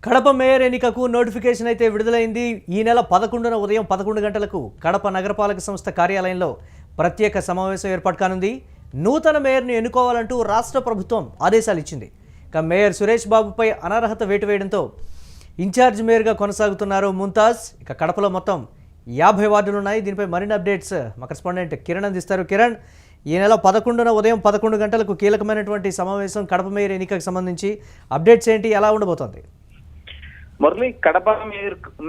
Kadapa mayor ఎన్నికకు notification అయితే విడుదలైంది. ఈ నెల 11న ఉదయం 11 గంటలకు కడప నగరపాలక సంస్థ కార్యాలయంలో ప్రత్యేక సమావేశం ఏర్పాటు కానుంది. నూతన మేయర్ని ఎన్నుకోవాలంటూ రాష్ట్ర ప్రభుత్వం ఆదేశాలు ఇచ్చింది. ఇక మేయర్ సురేష్ బాబుపై అనర్హత వేటు వేయడంతో ఇన్ఛార్జ్ మేయర్గా కొనసాగుతున్నారు ముంతాజ్. ఇక కడపలో మొత్తం 50 వార్డులు ఉన్నాయి. దీనిపై మరిన్ని అప్డేట్స్ మా కరెస్పాండెంట్ కిరణ్ అందిస్తారు. కిరణ్, ఈ నెల 11న ఉదయం 11 గంటలకు కీలకమైనటువంటి సమావేశం కడప మేయర్ ఎన్నికకు సంబంధించి అప్డేట్స్ ఏంటి, ఎలా ఉండబోతోంది? మురళి, కడప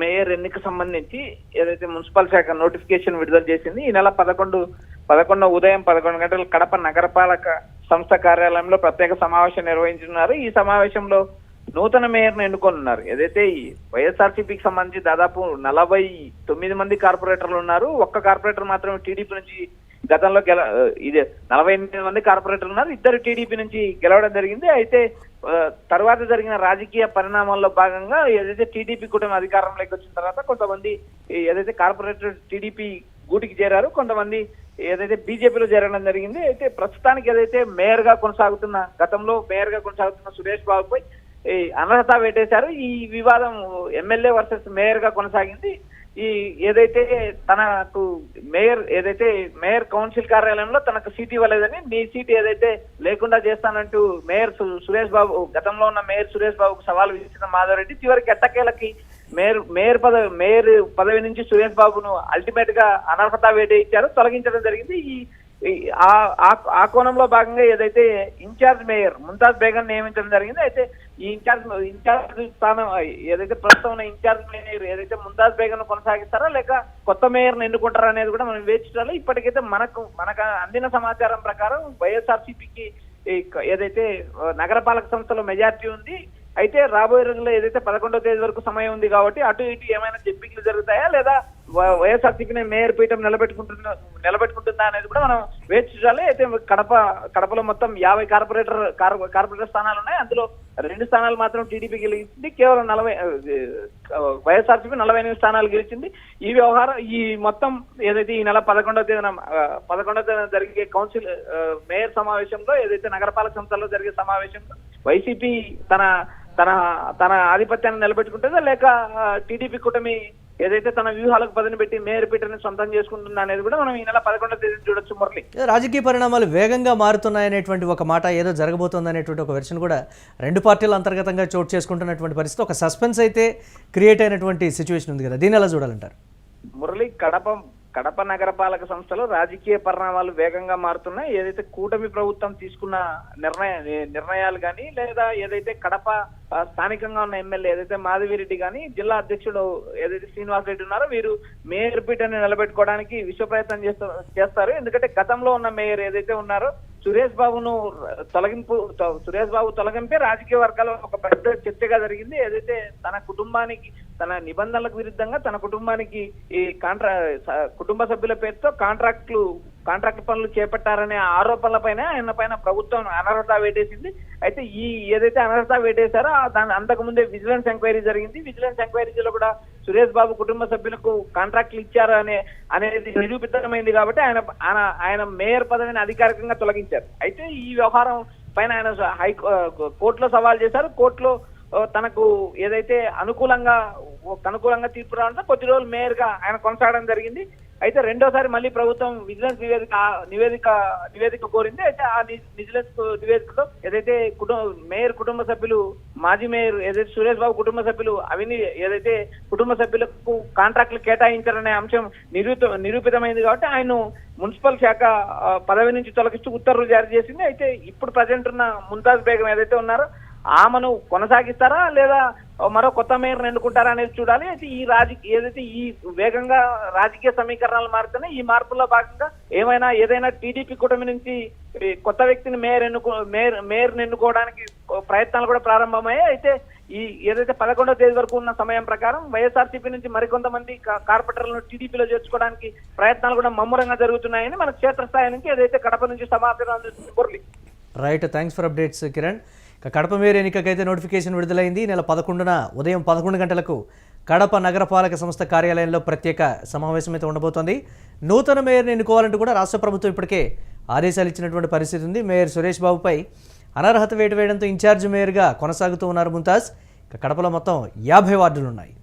మేయర్ ఎన్నిక సంబంధించి ఏదైతే మున్సిపల్ శాఖ నోటిఫికేషన్ విడుదల చేసింది, ఈ నెల 11 ఉదయం 11 గంటలు కడప నగరపాలక సంస్థ కార్యాలయంలో ప్రత్యేక సమావేశం నిర్వహించున్నారు. ఈ సమావేశంలో నూతన మేయర్ను ఎన్నుకోనున్నారు. ఏదైతే ఈ వైఎస్ఆర్సీపీకి సంబంధించి దాదాపు 49 మంది కార్పొరేటర్లు ఉన్నారు. ఒక్క కార్పొరేటర్ మాత్రమే టీడీపీ నుంచి గతంలో 48 మంది కార్పొరేటర్లు ఉన్నారు. 2 టీడీపీ నుంచి గెలవడం జరిగింది. అయితే తర్వాత జరిగిన రాజకీయ పరిణామాల్లో భాగంగా ఏదైతే టీడీపీ కూటమి అధికారంలోకి వచ్చిన తర్వాత కొంతమంది ఏదైతే కార్పొరేటర్ టీడీపీ గూటికి చేరారు, కొంతమంది ఏదైతే బీజేపీలో చేరడం జరిగింది. అయితే ప్రస్తుతానికి ఏదైతే గతంలో మేయర్ గా కొనసాగుతున్న సురేష్ బాబుపై అనర్హత వేటేశారు. ఈ వివాదం ఎమ్మెల్యే వర్సెస్ మేయర్ గా కొనసాగింది. ఏదైతే తనకు మేయర్ కౌన్సిల్ కార్యాలయంలో తనకు సీట్ ఇవ్వలేదని, నీ సీట్ ఏదైతే లేకుండా చేస్తానంటూ మేయర్ సురేష్ బాబు, గతంలో ఉన్న మేయర్ సురేష్ బాబుకు సవాల్ విధించిన మాధవరెడ్డి చివరికి ఎట్టకేలకి మేయర్ పదవి నుంచి సురేష్ బాబును అల్టిమేట్ గా అనర్హత వేట ఇచ్చారు, తొలగించడం జరిగింది. ఆ కోణంలో భాగంగా ఏదైతే ఇన్ఛార్జ్ మేయర్ ముంతాజ్ బేగం నియమించడం జరిగింది. అయితే ఈ ఇన్ఛార్జ్ స్థానం ఏదైతే ప్రస్తుతం ఉన్న ఇన్ఛార్జ్ మేయర్ ఏదైతే ముంతాజ్ బేగం కొనసాగిస్తారా లేక కొత్త మేయర్ను ఎన్నుకుంటారా అనేది కూడా మనం వేచి చూడాలి. ఇప్పటికైతే మనకు అందిన సమాచారం ప్రకారం వైఎస్ఆర్సీపీకి ఏదైతే నగరపాలక సంస్థలో మెజార్టీ ఉంది. అయితే రాబోయే రోజుల్లో ఏదైతే 11వ తేదీ వరకు సమయం ఉంది కాబట్టి అటు ఇటు ఏమైనా జంపింగ్లు జరుగుతాయా లేదా వైఎస్ఆర్సీపీని మేయర్ పీఠం నిలబెట్టుకుంటుందా అనేది కూడా మనం వేచి చూడాలి. అయితే కడపలో మొత్తం 50 కార్పొరేటర్ స్థానాలు ఉన్నాయి. అందులో 2 స్థానాలు మాత్రం టీడీపీ గెలిచింది. కేవలం వైఎస్ఆర్సీపీ 48 స్థానాలు గెలిచింది. ఈ వ్యవహారం మొత్తం ఏదైతే ఈ నెల 11వ తేదీన జరిగే కౌన్సిల్ మేయర్ సమావేశంలో ఏదైతే నగరపాలక సంస్థల్లో జరిగే సమావేశంలో వైసీపీ తన ఆధిపత్యాన్ని నిలబెట్టుకుంటుందా లేక టీడీపీ కూటమి ఏదైతే తన వ్యూహాలకు పదని పెట్టి మేయర్ పీఠాన్ని సొంతం చేసుకుంటుందా అనేది కూడా మనం ఈ నెల 11వ తేదీ చూడొచ్చు. మురళి, రాజకీయ పరిణామాలు వేగంగా మారుతున్నాయనేటువంటి ఒక మాట, ఏదో జరగబోతుంది అనేటువంటి ఒక వెర్షన్ కూడా 2 పార్టీల అంతర్గతంగా చోటు చేసుకుంటున్నటువంటి పరిస్థితి, ఒక సస్పెన్స్ అయితే క్రియేట్ అయినటువంటి సిచ్యువేషన్ ఉంది కదా, దీన్ని ఎలా చూడాలంటారు? మురళి, కడప నగరపాలక సంస్థలో రాజకీయ పరిణామాలు వేగంగా మారుతున్నాయి. ఏదైతే కూటమి ప్రభుత్వం తీసుకున్న నిర్ణయాలు కానీ లేదా ఏదైతే కడప స్థానికంగా ఉన్న ఎమ్మెల్యే ఏదైతే మాధవిరెడ్డి కానీ జిల్లా అధ్యక్షుడు ఏదైతే శ్రీనివాస్ రెడ్డి ఉన్నారో వీరు మేయర్ పీఠాన్ని నిలబెట్టుకోవడానికి విశ్వ ప్రయత్నం చేస్తారు. ఎందుకంటే గతంలో ఉన్న మేయర్ ఏదైతే ఉన్నారో సురేష్ బాబు తొలగింపే రాజకీయ వర్గాల్లో ఒక పెద్ద చర్చగా జరిగింది. ఏదైతే తన కుటుంబానికి తన నిబంధనలకు విరుద్ధంగా తన కుటుంబానికి ఈ కుటుంబ సభ్యుల పేరుతో కాంట్రాక్ట్ పనులు చేపట్టారనే ఆరోపణలపైన ఆయన పైన ప్రభుత్వం అనర్హత వేటేసింది. అయితే ఏదైతే అనర్హత వేటేశారో దాని అంతకుముందే విజిలెన్స్ ఎంక్వైరీ జరిగింది. విజిలెన్స్ ఎంక్వైరీలో కూడా సురేష్ బాబు కుటుంబ సభ్యులకు కాంట్రాక్ట్లు ఇచ్చారు అనేది నిరూపితమైంది. కాబట్టి ఆయన మేయర్ పదవిని అధికారికంగా తొలగించారు. అయితే ఈ వ్యవహారం పైన ఆయన కోర్టులో సవాల్ చేశారు. కోర్టులో తనకు ఏదైతే అనుకూలంగా తీర్పు రావడంతో కొద్ది రోజులు మేయర్ గా ఆయన కొనసాగడం జరిగింది. అయితే రెండోసారి మళ్ళీ ప్రభుత్వం విజిలెన్స్ నివేదిక కోరింది. అయితే ఆ విజిలెన్స్ నివేదికలో ఏదైతే మేయర్ కుటుంబ సభ్యులు మాజీ మేయర్ ఏదైతే సురేష్ బాబు కుటుంబ సభ్యులు ఏదైతే కుటుంబ సభ్యులకు కాంట్రాక్టులు కేటాయించారనే అంశం నిరూపితమైంది. కాబట్టి ఆయన మున్సిపల్ శాఖ పదవి నుంచి తొలగిస్తూ ఉత్తర్వులు జారీ చేసింది. అయితే ఇప్పుడు ప్రజెంట్ ఉన్న ముంతాజ్ బేగం ఏదైతే ఉన్నారో ఆమెను కొనసాగిస్తారా లేదా మరో కొత్త మేయర్ ఎన్నుకుంటారా అనేది చూడాలి. అయితే ఏదైతే ఈ వేగంగా రాజకీయ సమీకరణాలు మారుతున్నాయి, ఈ మార్పుల్లో భాగంగా ఏదైనా టీడీపీ కూటమి నుంచి కొత్త వ్యక్తిని మేయర్ ఎన్నుకోవడానికి ప్రయత్నాలు కూడా ప్రారంభమయ్యాయి. అయితే ఏదైతే 11వ తేదీ వరకు ఉన్న సమయం ప్రకారం వైఎస్ఆర్సీపీ నుంచి మరికొంతమంది కార్పొరేటర్లను టీడీపీలో చేర్చుకోవడానికి ప్రయత్నాలు కూడా ముమ్మరంగా జరుగుతున్నాయని మన క్షేత్రస్థాయి నుంచి ఏదైతే కడప నుంచి సమాచారం అందుతుంది. Murali, right, thanks for updates Kiran. Kadapa mayor ఎన్నికకైతే నోటిఫికేషన్ విడుదలైంది. నెల 11న ఉదయం 11 గంటలకు కడప నగరపాలక సంస్థ కార్యాలయంలో ప్రత్యేక సమావేశం అయితే ఉండబోతోంది. నూతన మేయర్ని ఎన్నుకోవాలంటూ కూడా రాష్ట్ర ప్రభుత్వం ఇప్పటికే ఆదేశాలు ఇచ్చినటువంటి పరిస్థితి ఉంది. మేయర్ సురేష్ బాబుపై అనర్హత వేటు వేయడంతో ఇన్ఛార్జ్ మేయర్గా కొనసాగుతూ ఉన్నారు ముంతాజ్. కడపలో మొత్తం 50 వార్డులు ఉన్నాయి.